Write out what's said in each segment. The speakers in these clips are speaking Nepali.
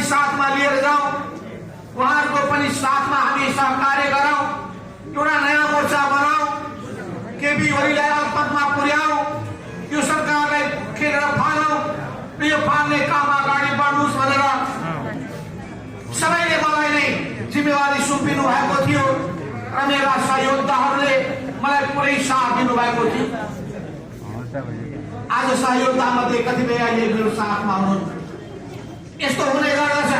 साथमा लिएर जाउँ, उहाँहरूको पनि साथमा हामी सहकार्य गरौँ, एउटा नयाँ मोर्चा बनाऊ, केपी ओलीलाई अल्पमतमा पुर्याऊ, यो सरकारलाई खेलेर फालौँ र यो फाल्ने काम अगाडि बढ्नुहोस् भनेर सबैले मलाई नै जिम्मेवारी सुम्पिनु भएको थियो र मेरा सहयोद्धाहरूले मलाई पुरै साथ दिनुभएको थियो। आज सहयोद्धा मध्ये कतिपय अहिले मेरो साथमा हुनुहुन्छ। यस्तो हुने गर्दछ,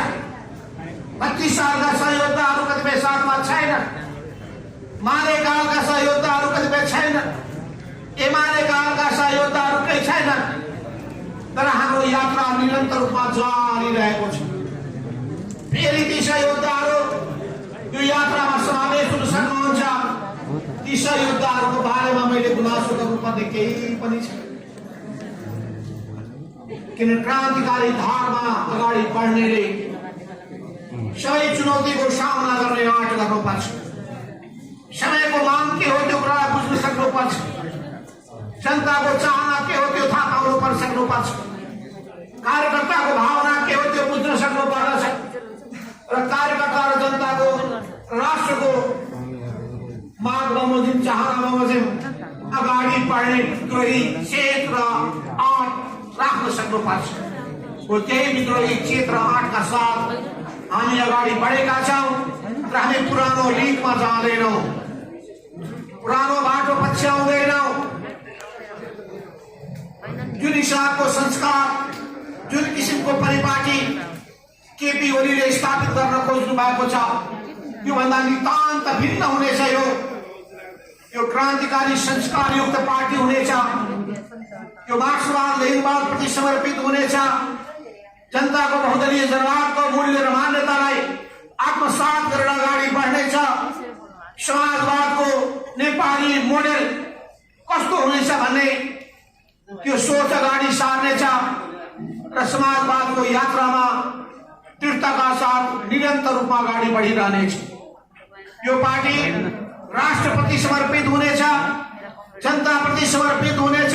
25 सालका सहयोद्धाहरू कतिपय साथमा छैन, माले कालका सहयोद्धाहरू कतिपय छैन, एमाले कालका सहयोद्धाहरू केही छैन, तर हाम्रो यात्रा निरन्तर रूपमा जारी रहेको छ। फेरि ती सहयोद्धाहरू यो यात्रामा समावेश हुन सक्नुहुन्छ। ती सहयोद्धाहरूको बारेमा मैले गुनासो गर्नुपर्ने केही पनि छैन, किन क्रान्तिकारी धारमा अगाडि बढ्नेले सबै चुनौतीको सामना गर्ने आँट गर्नुपर्छ। समयको माग के हो त्यो कुरा बुझ्न सक्नुपर्छ, जनताको चाहना के हो त्यो थाहा पाउनु सक्नुपर्छ, कार्यकर्ताको भावना के हो त्यो बुझ्न सक्नुपर्दछ र कार्यकर्ता र जनताको राष्ट्रको माग बमोजिम चाहना बमोजिम अगाडि बढ्ने विद्रोही चेत र आँट राख्न सक्नुपर्छ। त्यही विद्रोही चेत र आँटका साथ हामी अगाडि बढेका छौँ र हामी पुरानो लिगमा जाँदैनौँ, पुरानो बाटो पछ्याउँदैनौँ। जुन हिसाबको संस्कार, जुन किसिमको परिपाटी केपी ओलीले स्थापित गर्न खोज्नु भएको छ, योभन्दा नितान्त भिन्न हुनेछ। यो क्रान्तिकारी संस्कारयुक्त पार्टी हुनेछ, यो मार्क्सवाद लेनिनवाद प्रति समर्पित हुनेछ, जनताको बहुदलीय जनवादको मूल्य र मान्यतालाई आत्मसात गरेर अगाडि बढ्नेछ। समाजवादको नेपाली मोडेल कस्तो हुनेछ भन्ने त्यो सोच अगाडि सार्नेछ र समाजवादको यात्रामा दृढताका साथ निरन्तर रूपमा अगाडि बढिरहनेछ। यो पार्टी राष्ट्रप्रति समर्पित हुनेछ, जनताप्रति समर्पित हुनेछ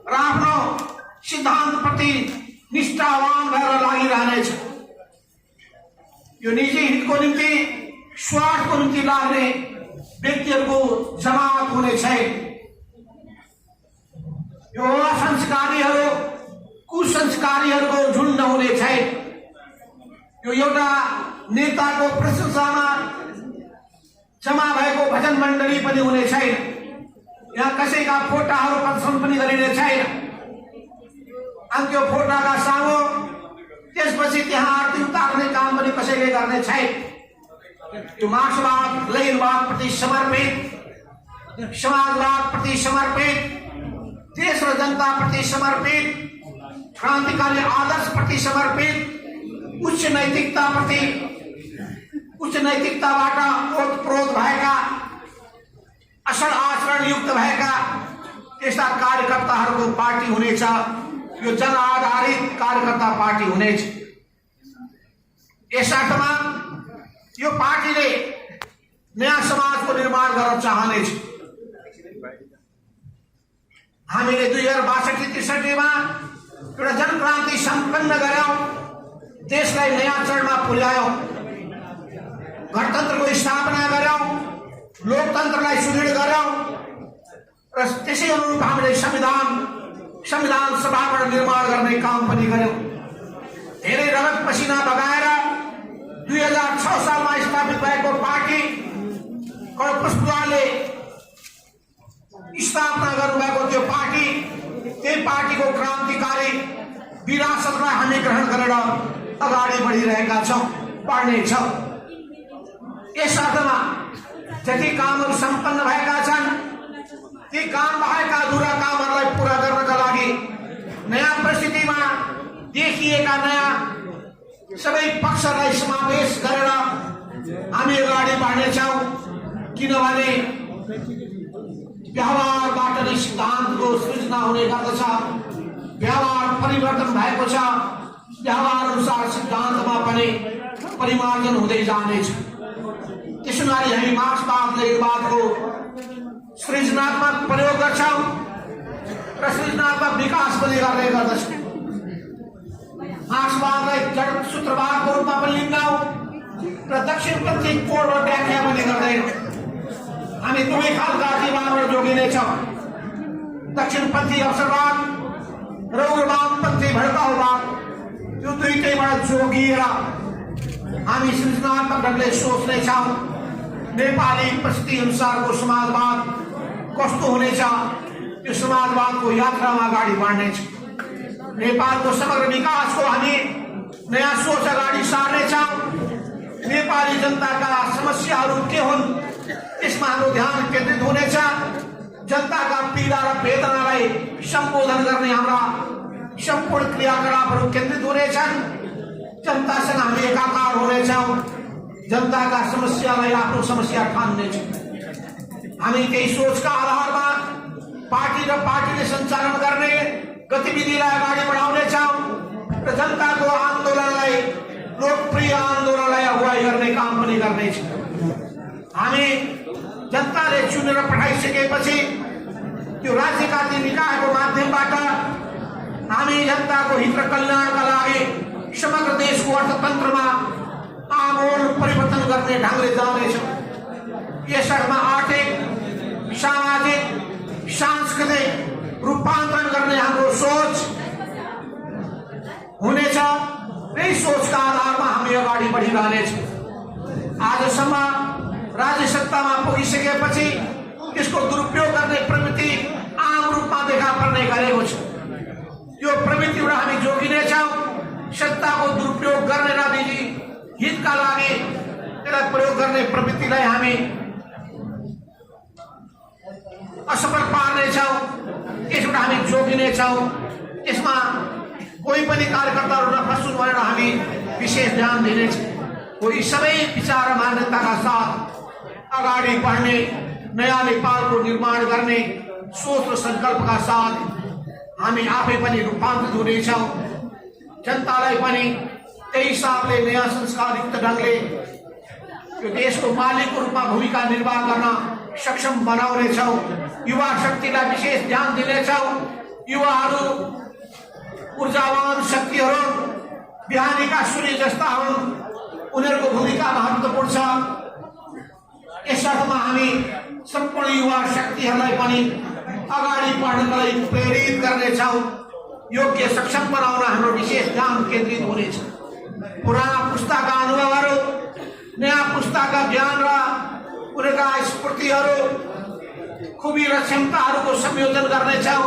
र आफ्नो सिद्धान्तप्रति निष्ठावान भएर लागिरहनेछ। यो निजी हितको निम्ति, स्वार्थको निम्ति लाग्ने व्यक्तिहरूको जमात हुने छैन। यो असंस्कारीहरू, कुसंस्कारीहरूको झुन्ड हुने छैन। यो एउटा नेताको प्रशंसामा जमा भएको भजन मण्डली पनि हुने छैन। यहाँ कसैका फोटाहरू प्रदर्शन पनि गरिने छैन। अनि त्यो फोटाका सामु त्यसपछि त्यहाँ आरती उतार्ने काम पनि कसैले गर्ने छैन। यो मार्क्सवाद लेनिनवाद प्रति समर्पित, समाजवाद प्रति समर्पित, देश र जनता प्रति समर्पित, क्रान्तिकारी आदर्श प्रति समर्पित, उच्च नैतिकताबाट ओतप्रोत भएका, असल आचरण युक्त भएका त्यस्ता कार्यकर्ताहरूको पार्टी हुनेछ। यो जन आधारित कार्यकर्ता पार्टी हुनेछ। यस अर्थमा यो पार्टीले नयाँ समाजको निर्माण गर्न चाहनेछ। हामीले 2062-63 एउटा जनक्रान्ति सम्पन्न गऱ्यौं, देशलाई नयाँ चरणमा पुर्यायौं, गणतन्त्रको स्थापना गऱ्यौं, लोकतन्त्रलाई सुदृढ गऱ्यौं र त्यसै अनुरूप हामीले संविधान सभाबाट निर्माण गर्ने काम पनि गर्यौं। धेरै रगत पसिना बगाएर 2006 सालमा स्थापित भएको पार्टी पुष्पलालले स्थापना गर्नुभएको त्यो पार्टी, त्यही पार्टीको क्रान्तिकारी विरासतलाई हामी ग्रहण गरेर अगाडि बढिरहेका छौं, बढ्नेछौं। यस अर्थमा जति कामहरू सम्पन्न भएका छन्, ती काम भएका अधुरा कामहरूलाई पूरा गर्नका लागि नयाँ परिस्थितिमा देखिएका नयाँ सबै पक्षलाई समावेश गरेर हामी अगाडि बढ्नेछौं। किनभने व्यवहारबाट नै सिद्धान्तको सृजना हुने गर्दछ। व्यवहार परिवर्तन भएको छ, व्यवहार अनुसार सिद्धान्तमा पनि परिमार्जन हुँदै जानेछ। त्यसो गरी हामी मार्क्सवाद लेनिनवादको सृजनात्मक प्रयोग गर्छौं र सृजनात्मक विकास पनि गर्ने गर्दछौं। मार्क्सवादलाई जड सूत्रवादको रूपमा पनि लिन्नौँ र दक्षिणपन्थी कोड र व्याख्या पनि गर्दैनौँ। हामी दुवै खालका जीवनबाट जोगिनेछौँ। दक्षिणपन्थी अवसरवाद र उग्रवादपन्थी भड्काउवाद, यो दुईटैबाट जोगिएर हामी सृजनात्मक ढङ्गले सोच्नेछौँ। नेपाली परिस्थिति अनुसारको समाजवाद कस्तो हुनेछ, त्यो समाजवादको यात्रामा अगाडि बढ्नेछ। नेपालको समग्र विकासको हामी नयाँ सोच अगाडि सार्नेछौँ। नेपाली जनताका समस्याहरू के हुन् त्यसमा हाम्रो ध्यान केन्द्रित हुनेछ। जनताका पीडा र वेदनालाई सम्बोधन गर्ने हाम्रा सम्पूर्ण क्रियाकलापहरू केन्द्रित हुनेछन्। जनतासँग हामी एकाकार हुनेछौँ। जनताका समस्यालाई आफ्नो समस्या ठान्नेछौँ। हामी त्यही सोचका आधारमा पार्टी र पार्टीले सञ्चालन गर्ने गतिविधिलाई अगाडि बढाउनेछौँ र जनताको आन्दोलनलाई, लोकप्रिय आन्दोलनलाई अगुवाई गर्ने काम पनि गर्नेछौँ। हामी जनताले चुनेर पठाइसकेपछि त्यो राज्यका ती निकायको माध्यमबाट हामी जनताको हित र कल्याणका लागि समग्र देशको अर्थतन्त्रमा आमूल परिवर्तन गर्ने ढङ्गले जानेछौँ। यसमा आर्थिक, सामाजिक, सांस्कृतिक रूपान्तरण गर्ने हाम्रो सोच हुनेछ। यही सोचका आधारमा हामी अगाडि बढिरहनेछौँ। आजसम्म राज्य सत्तामा पुगिसकेपछि त्यसको दुरुपयोग गर्ने प्रवृत्ति आम रूपमा देखा पर्ने गरेको छ। यो प्रवृत्तिबाट हामी जोगिनेछौँ। सत्ताको दुरुपयोग गर्ने नदिने हितका लागि त्यसलाई प्रयोग गर्ने प्रवृत्तिलाई हामी असफल पार्नेछौँ। त्यसबाट हामी जोगिनेछौँ। त्यसमा कोही पनि कार्यकर्ताहरू नफसुन् भनेर हामी विशेष ध्यान दिनेछौँ। कोही सबै विचार र मान्यताका साथ अगाडि बढ्ने, नयाँ नेपालको निर्माण गर्ने सोच र सङ्कल्पका साथ हामी आफै पनि रूपान्तरित हुनेछौँ। जनतालाई पनि त्यही हिसाबले नयाँ संस्कारयुक्त ढङ्गले यो देशको मालिकको रूपमा भूमिका निर्वाह गर्न सक्षम बनाउनेछौँ। युवा शक्तिलाई विशेष ध्यान दिनेछौँ। युवाहरू ऊर्जावान शक्तिहरू बिहानीका सूर्य जस्ता हुन्। उनीहरूको भूमिका महत्त्वपूर्ण छ। यस अर्थमा हामी सम्पूर्ण युवा शक्तिहरूलाई पनि अगाडि बढ्नका लागि प्रेरित गर्नेछौँ। योग्य सक्षम बनाउन हाम्रो विशेष ध्यान केन्द्रित हुनेछ। पुराना पुस्ताका अनुभवहरू, नयाँ पुस्ताका ज्ञान र उनीहरूका स्फूर्तिहरू, खुबी र क्षमताहरूको संयोजन गर्नेछौँ।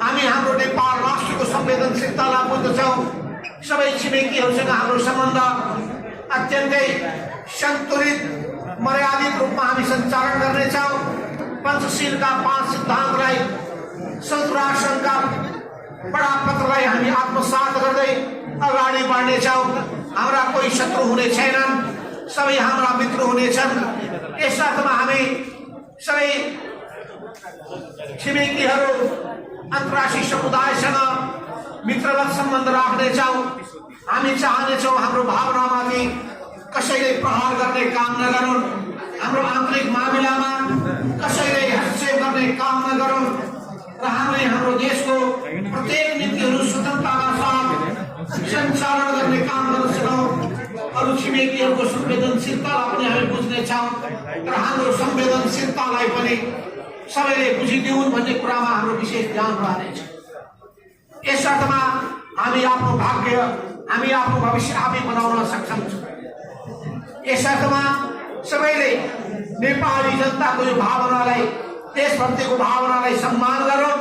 हामी हाम्रो नेपाल राष्ट्रको संवेदनशीलतालाई बुझ्दछौँ। सबै छिमेकीहरूसँग हाम्रो सम्बन्ध अत्यन्तै सन्तुलित, मर्यादित रूपमा हामी सञ्चालन गर्नेछौँ। पञ्चशीलका 5 सिद्धान्तलाई, संयुक्त राष्ट्र सङ्घका बडा पत्रलाई हामी आत्मसात गर्दै अगाडि बढ्नेछौँ। हाम्रा कोही शत्रु हुने छैनन्, सबै हाम्रा मित्र हुनेछन्। यस अर्थमा हामी सबै छिमेकीहरू अन्तर्राष्ट्रिय समुदायसँग मित्रवत सम्बन्ध राख्नेछौँ। हामी चाहनेछौँ हाम्रो भावनामाथि कसैले प्रहार गर्ने काम नगरून्। हाम्रो आन्तरिक मामिलामा कसैले हस्तक्षेप गर्ने काम नगरून् र हामीले हाम्रो देशको प्रत्येक नीतिहरू स्वतन्त्रताका साथ सञ्चालन गर्ने काम गर्न सकौँ। अरू छिमेकीहरूको संवेदनशीलतालाई पनि हामी बुझ्नेछौँ र हाम्रो संवेदनशीलतालाई पनि सबैले बुझिदिउन् भन्ने कुरामा हाम्रो विशेष ध्यान रहनेछ। यस अर्थमा हामी आफ्नो भाग्य, हामी आफ्नो भविष्य आफै बनाउन सक्षम छौँ। यस अर्थमा सबैले नेपाली जनताको यो भावनालाई, देशभक्तिको भावनालाई सम्मान गरौँ।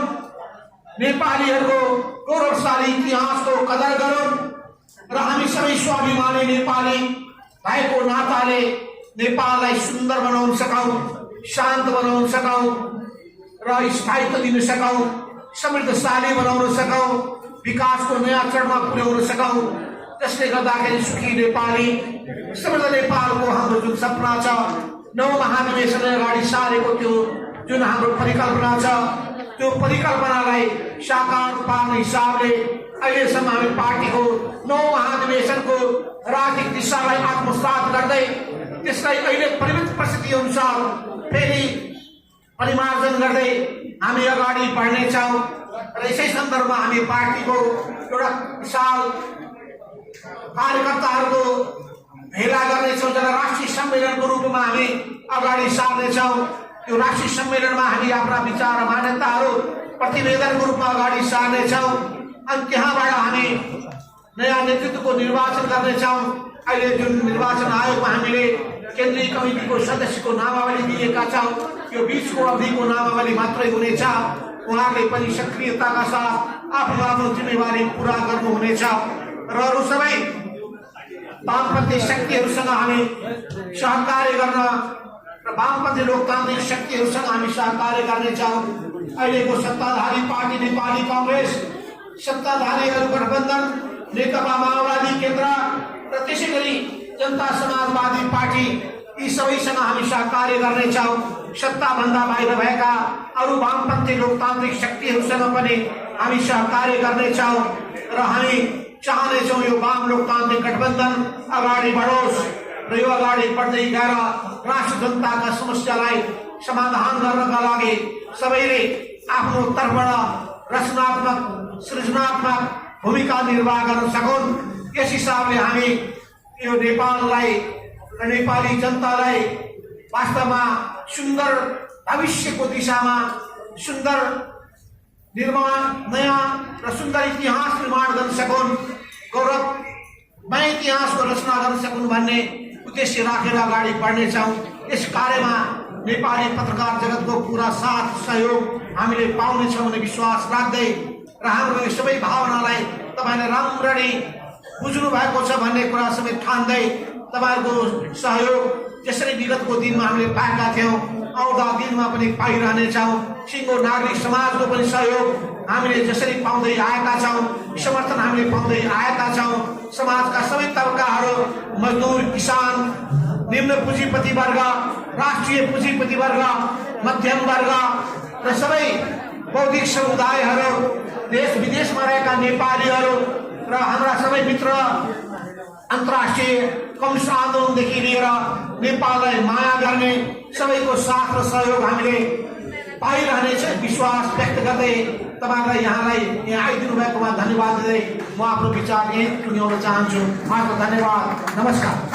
नेपालीहरूको गौरवशाली इतिहासको कदर गरौँ र हामी सबै स्वाभिमानी नेपाली भएको नाताले नेपाललाई सुन्दर बनाउन सकौँ, शान्त बनाउन सकौँ र स्थायित्व दिन सकौँ, समृद्धशाली बनाउन सकौँ, विकासको नयाँ चरणमा पुर्याउन सकौँ। त्यसले गर्दाखेरि सुखी नेपाली, समृद्ध नेपालको हाम्रो जुन सपना छ, नौ महाधिवेशनले अगाडि सारेको त्यो जुन हाम्रो परिकल्पना छ, त्यो परिकल्पनालाई साकार पार्ने हिसाबले अहिलेसम्म हामी पार्टीको 9 महाधिवेशनको राजनीतिक दिशालाई आत्मसात गर्दै त्यसलाई अहिले परिमित परिस्थिति अनुसार फेरि परिमार्जन गर्दै हामी अगाडि बढ्नेछौँ। र यसै सन्दर्भमा हामी पार्टीको एउटा विशाल कार्यकर्ताहरूको भेला गर्नेछौँ, जसलाई राष्ट्रिय सम्मेलनको रूपमा हामी अगाडि सार्नेछौँ। त्यो राष्ट्रिय सम्मेलनमा हामी आफ्ना विचार मान्यताहरू प्रतिवेदनको रूपमा अगाडि सार्नेछौँ अनि त्यहाँबाट हामी नयाँ नेतृत्वको निर्वाचन गर्नेछौँ। अहिले जुन निर्वाचन आयोगमा हामीले केन्द्रीय कमिटीको सदस्यको नामावली दिएका छौँ, यो 20 अवधिको नामावली मात्रै हुनेछ। उहाँले पनि सक्रियताका साथ आफ्नो आफ्नो जिम्मेवारी पूरा गर्नुहुनेछ र अरू सबै वामपन्थी शक्तिहरूसँग हामी सहकार्य गर्न र वामपन्थी लोकतान्त्रिक शक्तिहरूसँग हामी सहकार्य गर्नेछौँ। अहिलेको सत्ताधारी पार्टी नेपाली कांग्रेस, सत्ताधारीहरू गठबन्धन नेकपा माओवादी केन्द्र र त्यसै गरी जनता समाजवादी पार्टी, यी सबैसँग हामी सहकार्य गर्नेछौँ। सत्ताभन्दा बाहिर भएका अरू वामपन्थी लोकतान्त्रिक शक्तिहरूसँग पनि हामी सहकार्य गर्नेछौँ र हामी चाहनेछौँ यो वाम लोकतान्त्रिक गठबन्धन अगाडि बढोस् र यो अगाडि बढ्दै गएर राष्ट्र जनताका समस्यालाई समाधान गर्नका लागि सबैले आफ्नो तर्फबाट रचनात्मक सृजनात्मक भूमिका निर्वाह गर्न सकुन्। यस हिसाबले हामी यो नेपाललाई र नेपाली जनतालाई वास्तवमा सुन्दर भविष्यको दिशामा सुन्दर निर्माण, नयाँ र सुन्दर इतिहास निर्माण गर्न सकुन्, गौरवमय इतिहासको रचना गर्न सकुन् भन्ने उद्देश्य राखेर अगाडि बढ्नेछौँ। यस कार्यमा नेपाली पत्रकार जगतको पूरा साथ सहयोग हामीले पाउनेछौँ भन्ने विश्वास राख्दै र हाम्रो यो सबै भावनालाई तपाईँले राम्ररी बुझ्नु भएको छ भन्ने कुरा समेत ठान्दै तपाईँहरूको सहयोग जसरी विगतको दिनमा हामीले पाएका थियौँ आउँदा दिनमा पनि पाइरहनेछौँ। सिङ्गो नागरिक समाजको पनि सहयोग हामीले जसरी पाउँदै आएका छौँ, समर्थन हामीले पाउँदै आएका छौँ। समाजका सबै तबकाहरू, मजदुर, किसान, निम्न पुँजीपति वर्ग, राष्ट्रिय पुँजीपति वर्ग, मध्यम वर्ग र सबै बौद्धिक समुदायहरू, देश विदेशमा रहेका नेपालीहरू र हाम्रा सबै मित्र, अन्तर्राष्ट्रिय कम्युनिस्ट आन्दोलनदेखि लिएर नेपाललाई माया गर्ने सबैको साथ र सहयोग हामीले पाइरहनेछ विश्वास व्यक्त गर्दै तपाईँलाई यहाँ आइदिनु भएकोमा धन्यवाद दिँदै म आफ्नो विचार यहीँ टुङ्ग्याउन चाहन्छु। उहाँको धन्यवाद। नमस्कार।